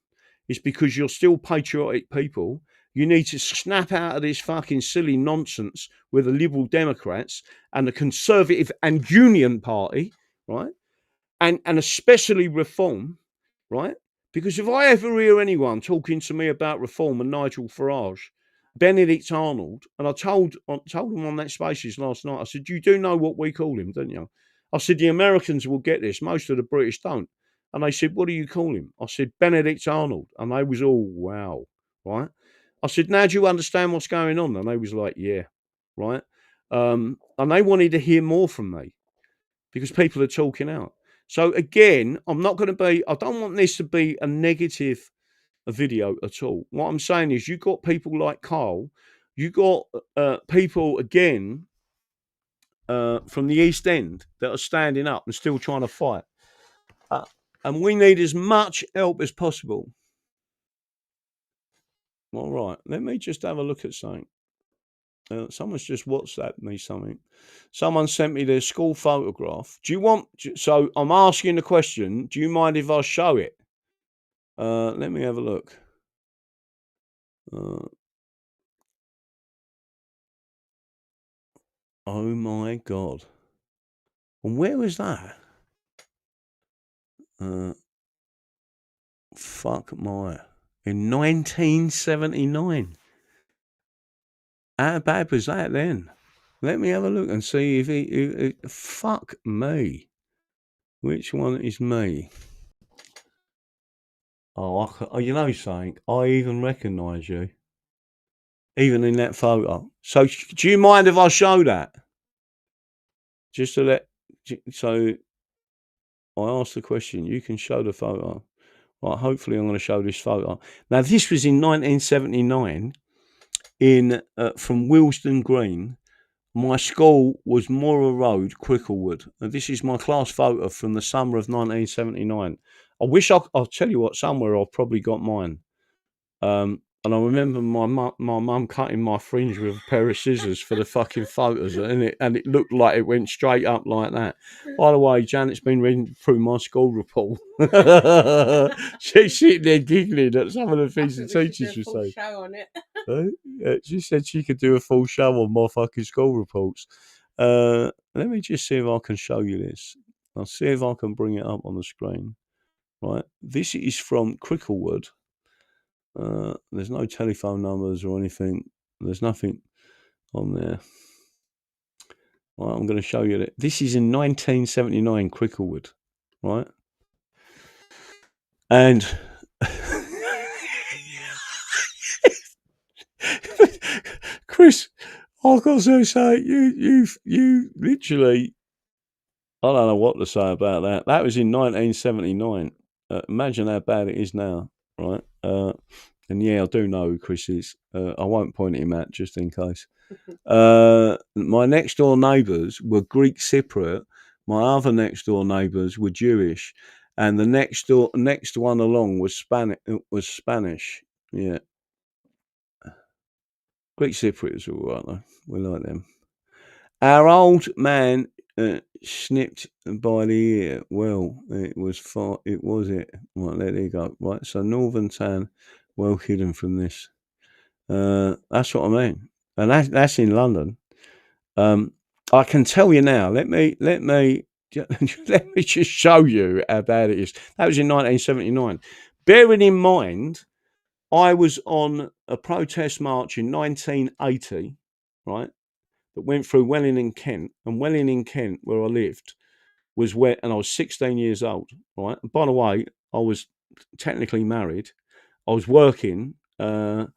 is because you're still patriotic people. You need to snap out of this fucking silly nonsense with the Liberal Democrats and the Conservative and Union Party, right? And especially Reform, right? Because if I ever hear anyone talking to me about Reform and Nigel Farage, Benedict Arnold, and I told him on that Spaces last night, I said, you do know what we call him, don't you? I said, the Americans will get this. Most of the British don't. And they said, what do you call him? I said, Benedict Arnold. And they was all, wow, right? I said, now do you understand what's going on? And they was like, yeah, right? And they wanted to hear more from me because people are talking out. So again, I don't want this to be a negative video at all. What I'm saying is you got people like Karl, you got people again from the East End that are standing up and still trying to fight. And we need as much help as possible. All right, let me just have a look at something. Someone's just WhatsApped me something. Someone sent me their school photograph. So I'm asking the question, do you mind if I show it? Let me have a look. Oh my God. And where was that? Fuck my. In 1979. How bad was that then? Let me have a look and see if fuck me. Which one is me? Oh, you know something? I even recognise you. Even in that photo. So, do you mind if I show that? Just to so, I asked the question. You can show the photo. Right, hopefully I'm going to show this photo. Now, this was in 1979 in from Willesden Green. My school was Mora Road, Cricklewood. And this is my class photo from the summer of 1979. I wish I'll tell you what, somewhere I've probably got mine. And I remember my mum cutting my fringe with a pair of scissors for the fucking photos, and it looked like it went straight up like that. By the way, Janet's been reading through my school report. She's sitting there giggling at some of the things the teachers were saying. Show on it. Yeah, she said she could do a full show on my fucking school reports. Let me just see if I can show you this. I'll see if I can bring it up on the screen. Right, this is from Cricklewood. There's no telephone numbers or anything. There's nothing on there. Right, I'm going to show you that. This is in 1979, Cricklewood, right? And Chris, I've got to say, you literally, I don't know what to say about that. That was in 1979. Imagine how bad it is now, right? And yeah, I do know who Chris is. I won't point at him out just in case. My next door neighbours were Greek Cypriot. My other next door neighbours were Jewish, and the next one along was Spanish. Yeah, Greek Cypriot is all right though. We like them. Our old man snipped by the ear. Well, it was far. It was it. Right, there you go. Right, so Northern Town, well hidden from this. That's what I mean, and that's in London. I can tell you now. Let me just show you how bad it is. That was in 1979. Bearing in mind, I was on a protest march in 1980, right? That went through Welling in Kent, and Welling in Kent, where I lived, was where, and I was 16 years old, right? And by the way, I was technically married. I was working, and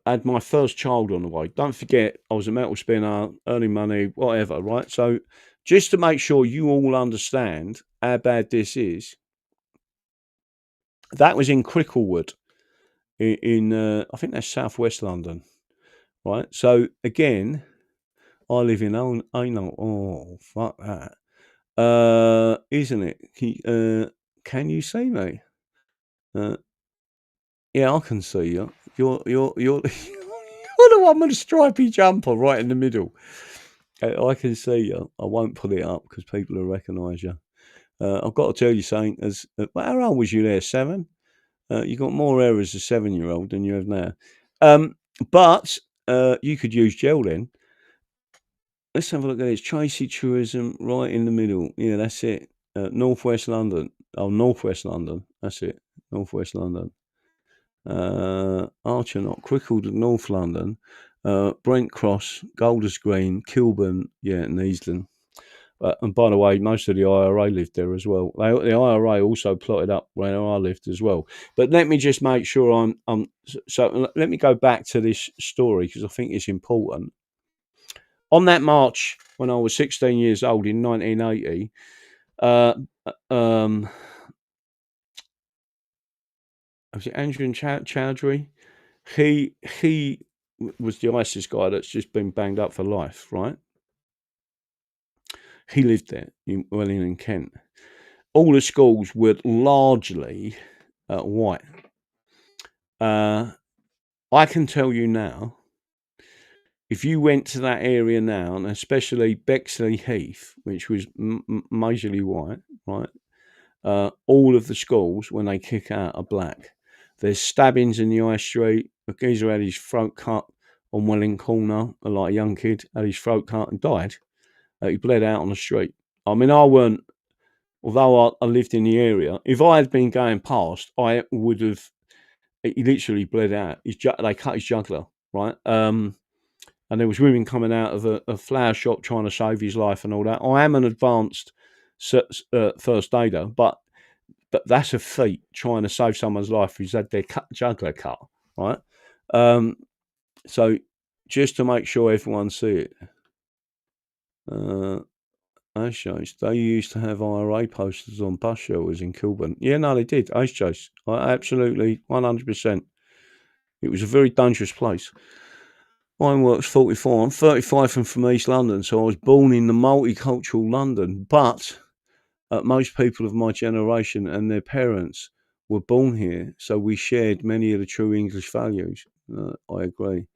had my first child on the way. Don't forget, I was a metal spinner, earning money, whatever, right? So just to make sure you all understand how bad this is, that was in Cricklewood, in I think that's southwest London, right? So again, I live in oh, fuck that. Isn't it? Can you see me? Yeah, I can see you. You're you're the one with the stripy jumper right in the middle. I can see you. I won't put it up because people will recognise you. I've got to tell you something. How old was you there? 7? You got more hair as a 7-year-old than you have now. But you could use gel then. Let's have a look at this. Tracy Tourism right in the middle. Yeah, that's it. Northwest London. Oh, Northwest London. That's it. Northwest London. Archernot, Cricklewood, North London, Brent Cross, Golders Green, Kilburn, yeah, and Easton. And by the way, most of the IRA lived there as well. The IRA also plotted up where I lived as well. But let me just make sure so let me go back to this story because I think it's important. On that march when I was 16 years old in 1980, was it Andrew Chowdhury? He was the ISIS guy that's just been banged up for life, right? He lived there in Welling in Kent. All the schools were largely white. I can tell you now, if you went to that area now, and especially Bexley Heath, which was majorly white, right? All of the schools, when they kick out, are black. There's stabbings in the high street. A geezer had his throat cut on Welling Corner, like a young kid, had his throat cut and died. He bled out on the street. I mean, although I lived in the area, if I had been going past, I would have, he literally bled out. They cut his jugular, right? And there was women coming out of a flower shop trying to save his life and all that. I am an advanced first aider, but that's a feat, trying to save someone's life who's had their jugular cut, right? So just to make sure everyone see it. Ice Chase. They used to have IRA posters on bus shelters in Kilburn. Yeah, no, they did. Ice Chase. Absolutely, 100%. It was a very dangerous place. Mine works 44. I'm 35 and from East London, so I was born in the multicultural London. But most people of my generation and their parents were born here, so we shared many of the true English values. I agree.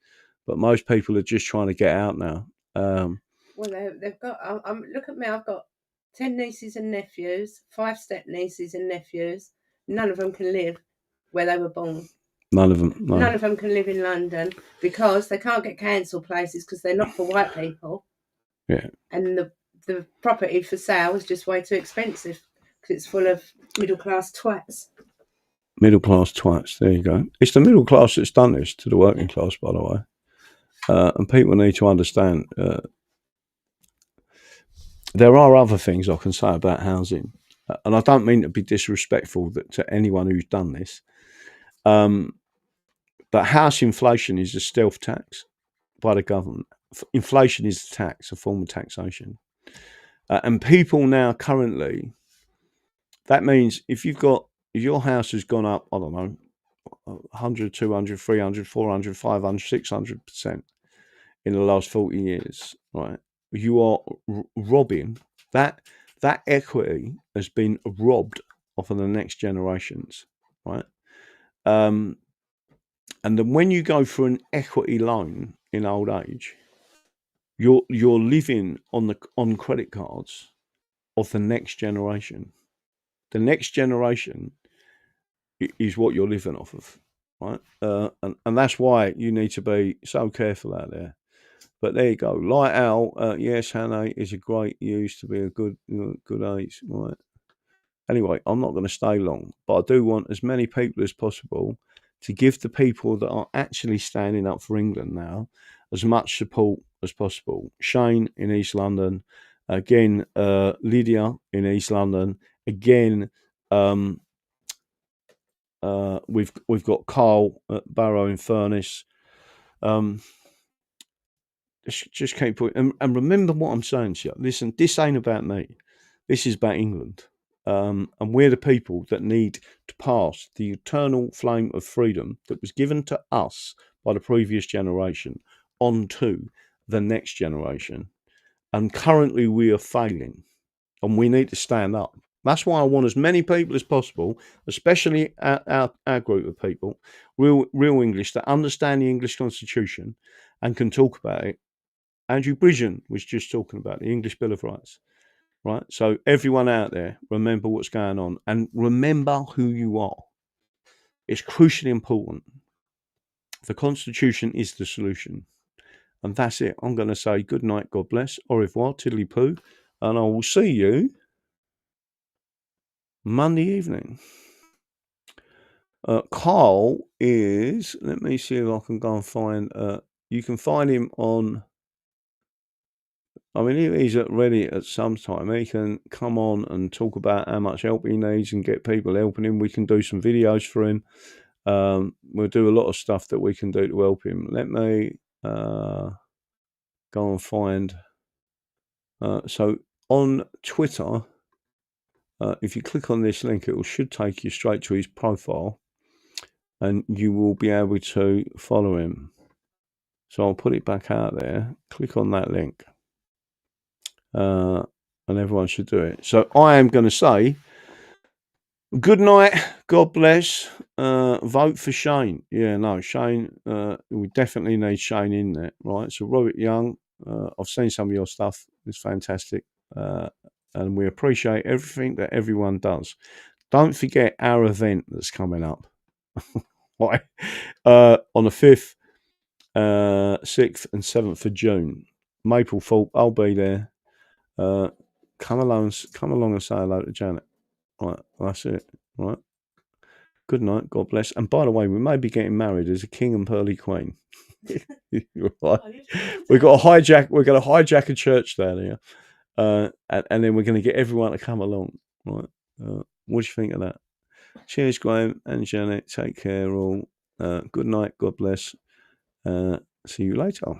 But most people are just trying to get out now. Well, they've got. Look at me. I've got 10 nieces and nephews, 5 step nieces and nephews. None of them can live where they were born. None of them. No. None of them can live in London because they can't get council places because they're not for white people. Yeah. And the property for sale is just way too expensive because it's full of middle class twats. Middle class twats. There you go. It's the middle class that's done this to the working class, by the way. And people need to understand. There are other things I can say about housing, and I don't mean to be disrespectful to anyone who's done this. But house inflation is a stealth tax by the government. Inflation is a tax, a form of taxation. And people now currently, that means if your house has gone up, I don't know, 100, 200, 300, 400, 500, 600% in the last 40 years, right? You are robbing that equity has been robbed off of the next generations, right? And then when you go for an equity loan in old age, you're living on credit cards of the next generation. The next generation is what you're living off of, right? And that's why you need to be so careful out there. But there you go. Light Owl, yes, Hannah is a great use to be a good age, right? Anyway, I'm not going to stay long, but I do want as many people as possible to give the people that are actually standing up for England now as much support as possible. Shane in East London, again, Lydia in East London, again, we've got Karl at Barrow and Furness. Just keep putting, and remember what I'm saying to you. Listen, this ain't about me. This is about England. And we're the people that need to pass the eternal flame of freedom that was given to us by the previous generation onto the next generation. And currently we are failing, and we need to stand up. That's why I want as many people as possible, especially our group of people, real English, that understand the English Constitution and can talk about it. Andrew Bridgen was just talking about the English Bill of Rights. Right, so everyone out there, remember what's going on and remember who you are. It's crucially important. The Constitution is the solution. And that's it. I'm going to say good night, God bless, au revoir, tiddly poo, and I will see you Monday evening. Karl is, let me see if I can go and find, you can find him on, I mean, he's ready at some time. He can come on and talk about how much help he needs and get people helping him. We can do some videos for him. We'll do a lot of stuff that we can do to help him. Let me go and find. So on Twitter, if you click on this link, it should take you straight to his profile, and you will be able to follow him. So I'll put it back out there. Click on that link. And everyone should do it. So I am going to say good night, God bless, vote for Shane. Yeah, no, Shane, we definitely need Shane in there, right? So Robert Young, I've seen some of your stuff. It's fantastic. And we appreciate everything that everyone does. Don't forget our event that's coming up. Right? On the 5th, 6th and 7th of June. Maplethorpe, I'll be there. Come along and say hello to Janet. Right, that's it. Right. Good night. God bless. And by the way, we may be getting married as a king and pearly queen. Right. We're going to hijack a church down here, and then we're going to get everyone to come along. Right. What do you think of that? Cheers, Graham and Janet. Take care, all. Good night. God bless. See you later.